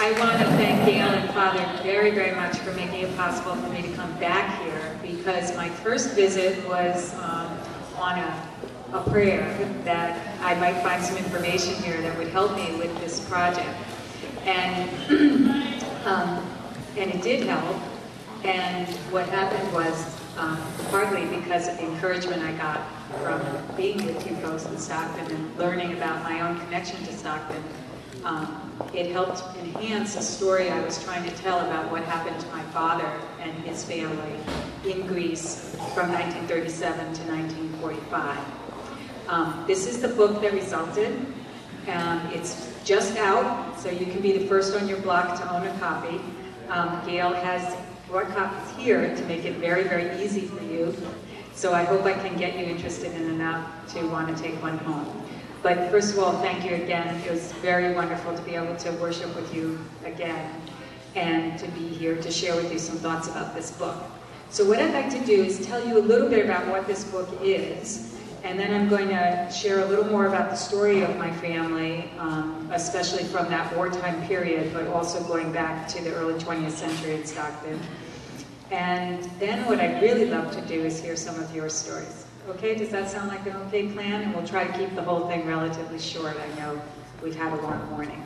I want to thank Gail and Father very, very much for making it possible for me to come back here, because my first visit was on a prayer that I might find some information here that would help me with this project. And, and it did help. And what happened was, partly because of the encouragement I got from being with you folks in Stockton and learning about my own connection to Stockton, it helped enhance a story I was trying to tell about what happened to my father and his family in Greece from 1937 to 1945. This is the book that resulted. It's just out, so you can be the first on your block to own a copy. Gail has brought copies here to make it very, very easy for you. So I hope I can get you interested in enough to want to take one home. But first of all, thank you again. It was very wonderful to be able to worship with you again and to be here to share with you some thoughts about this book. So what I'd like to do is tell you a little bit about what this book is, and then I'm going to share a little more about the story of my family, especially from that wartime period, but also going back to the early 20th century in Stockton. And then what I'd really love to do is hear some of your stories. Okay, does that sound like an okay plan? And we'll try to keep the whole thing relatively short. I know we've had a long morning.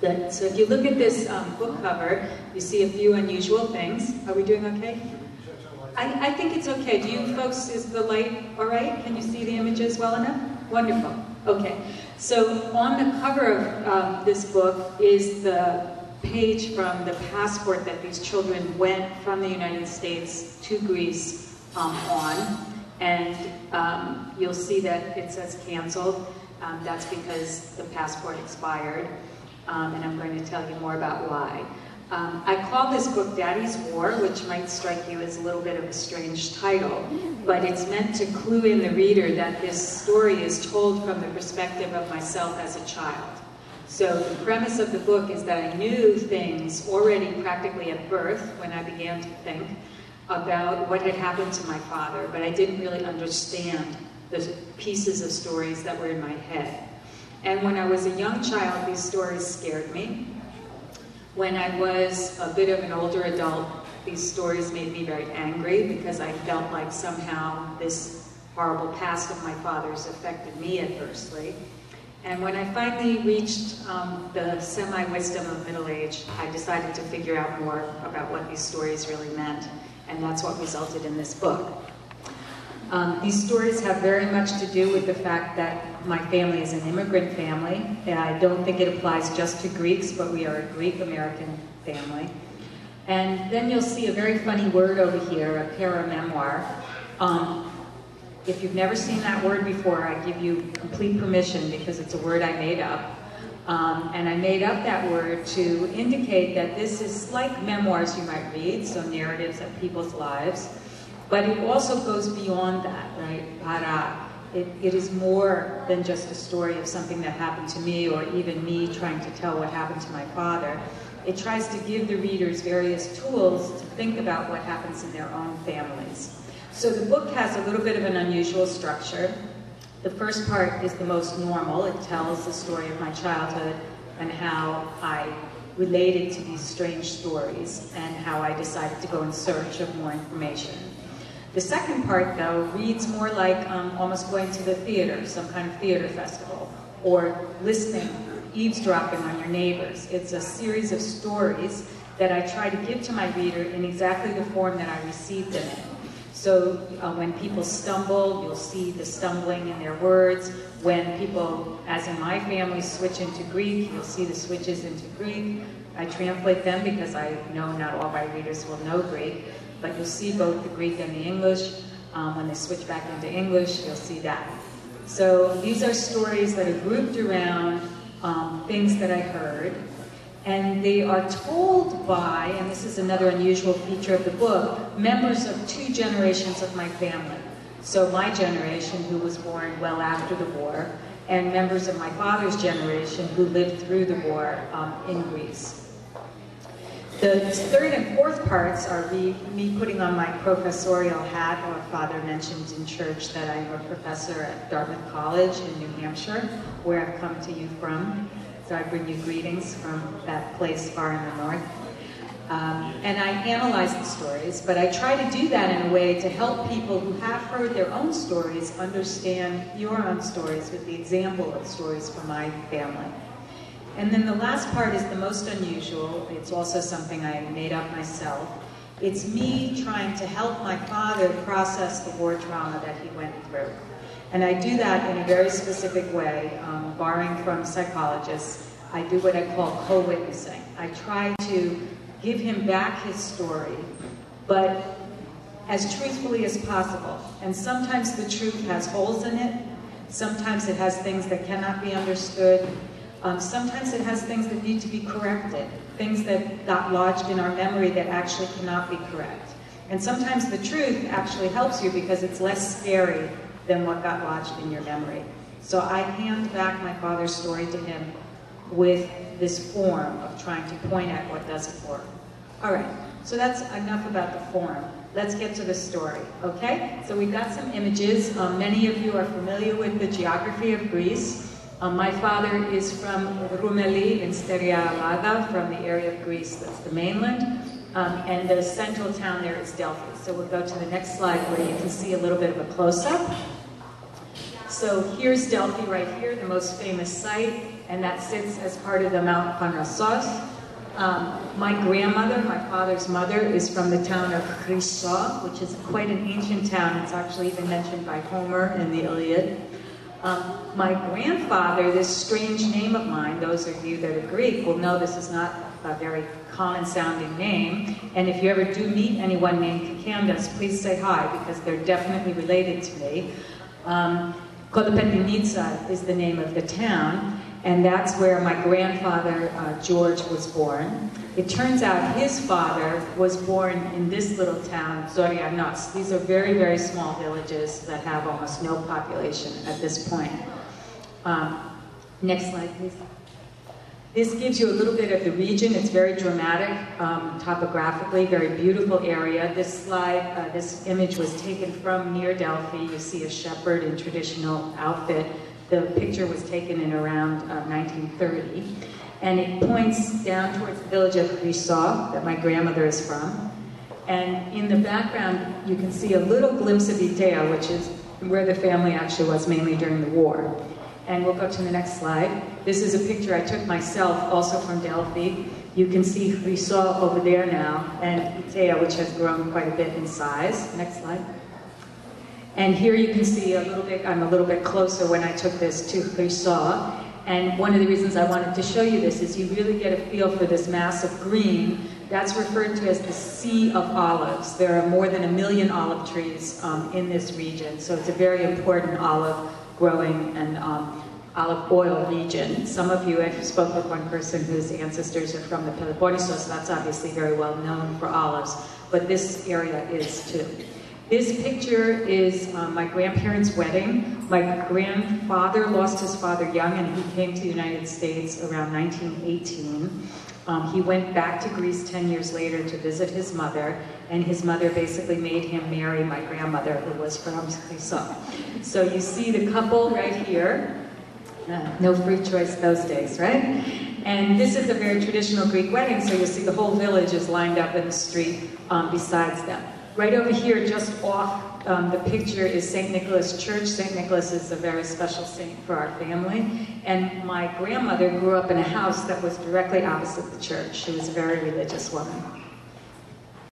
Good. So if you look at this book cover, you see a few unusual things. Are we doing okay? I think it's okay. Do you folks, is the light all right? Can you see the images well enough? Wonderful. Okay. So on the cover of this book is the page from the passport that these children went from the United States to Greece on. And you'll see that it says canceled. That's because the passport expired. And I'm going to tell you more about why. I call this book Daddy's War, which might strike you as a little bit of a strange title, but it's meant to clue in the reader that this story is told from the perspective of myself as a child. So the premise of the book is that I knew things already practically at birth when I began to think about what had happened to my father, but I didn't really understand the pieces of stories that were in my head. And when I was a young child, these stories scared me. When I was a bit of an older adult, these stories made me very angry because I felt like somehow this horrible past of my father's affected me adversely. And when I finally reached the semi-wisdom of middle age, I decided to figure out more about what these stories really meant, and that's what resulted in this book. These stories have very much to do with the fact that my family is an immigrant family. And I don't think it applies just to Greeks, but we are a Greek-American family. And then you'll see a very funny word over here, a paramemoir. If you've never seen that word before, I give you complete permission because it's a word I made up. And I made up that word to indicate that this is like memoirs you might read, so narratives of people's lives. But it also goes beyond that, right? Para. It is more than just a story of something that happened to me or even me trying to tell what happened to my father. It tries to give the readers various tools to think about what happens in their own families. So the book has a little bit of an unusual structure. The first part is the most normal. It tells the story of my childhood and how I related to these strange stories and how I decided to go in search of more information. The second part, though, reads more like almost going to the theater, some kind of theater festival, or listening, eavesdropping on your neighbors. It's a series of stories that I try to give to my reader in exactly the form that I received them in. So when people stumble, you'll see the stumbling in their words. When people, as in my family, switch into Greek, you'll see the switches into Greek. I translate them because I know not all my readers will know Greek. But you'll see both the Greek and the English. When they switch back into English, you'll see that. So these are stories that are grouped around things that I heard. And they are told by, and this is another unusual feature of the book, members of two generations of my family. So my generation, who was born well after the war, and members of my father's generation who lived through the war in Greece. The third and fourth parts are me putting on my professorial hat. Our father mentioned in church that I'm a professor at Dartmouth College in New Hampshire, where I've come to you from. So I bring you greetings from that place far in the north. And I analyze the stories, but I try to do that in a way to help people who have heard their own stories understand your own stories with the example of stories from my family. And then the last part is the most unusual. It's also something I made up myself. It's me trying to help my father process the war trauma that he went through. And I do that in a very specific way, borrowing from psychologists. I do what I call co-witnessing. I try to give him back his story, but as truthfully as possible. And sometimes the truth has holes in it. Sometimes it has things that cannot be understood. Sometimes it has things that need to be corrected, things that got lodged in our memory that actually cannot be correct. And sometimes the truth actually helps you because it's less scary than what got lodged in your memory. So I hand back my father's story to him with this form of trying to point at what doesn't work. All right, so that's enough about the form. Let's get to the story, okay? So we've got some images. Many of you are familiar with the geography of Greece. My father is from Rumeli in Sterialada, from the area of Greece that's the mainland, and the central town there is Delphi. So we'll go to the next slide where you can see a little bit of a close-up. So here's Delphi right here, the most famous site, and that sits as part of the Mount Parnassos. My grandmother, my father's mother, is from the town of Chrysos, which is quite an ancient town. It's actually even mentioned by Homer in the Iliad. My grandfather, this strange name of mine, those of you that are Greek will know this is not a very common-sounding name, and if you ever do meet anyone named Kacandes, please say hi, because they're definitely related to me. Kolopetinitsa is the name of the town, and that's where my grandfather, George, was born. It turns out his father was born in this little town, Zorianos. These are very, very small villages that have almost no population at this point. Next slide, please. This gives you a little bit of the region. It's very dramatic, topographically, very beautiful area. This slide, this image was taken from near Delphi. You see a shepherd in traditional outfit. The picture was taken in around 1930. And it points down towards the village of Chrysos, that my grandmother is from. And in the background, you can see a little glimpse of Itea, which is where the family actually was, mainly during the war. And we'll go to the next slide. This is a picture I took myself, also from Delphi. You can see Chrysos over there now, and Itea, which has grown quite a bit in size. Next slide. And here you can see a little bit, I'm a little bit closer when I took this to Chrysos. And one of the reasons I wanted to show you this is you really get a feel for this mass of green. That's referred to as the Sea of Olives. There are more than 1 million olive trees in this region, so it's a very important olive growing and olive oil region. Some of you, I spoke with one person whose ancestors are from the Peloponnesos, so that's obviously very well known for olives, but this area is too. This picture is my grandparents' wedding. My grandfather lost his father young, and he came to the United States around 1918. He went back to Greece 10 years later to visit his mother, and his mother basically made him marry my grandmother, who was from Chrysos. So you see the couple right here. No free choice those days, right? And this is a very traditional Greek wedding, so you'll see the whole village is lined up in the street besides them. Right over here, just off the picture, is St. Nicholas Church. St. Nicholas is a very special saint for our family. And my grandmother grew up in a house that was directly opposite the church. She was a very religious woman.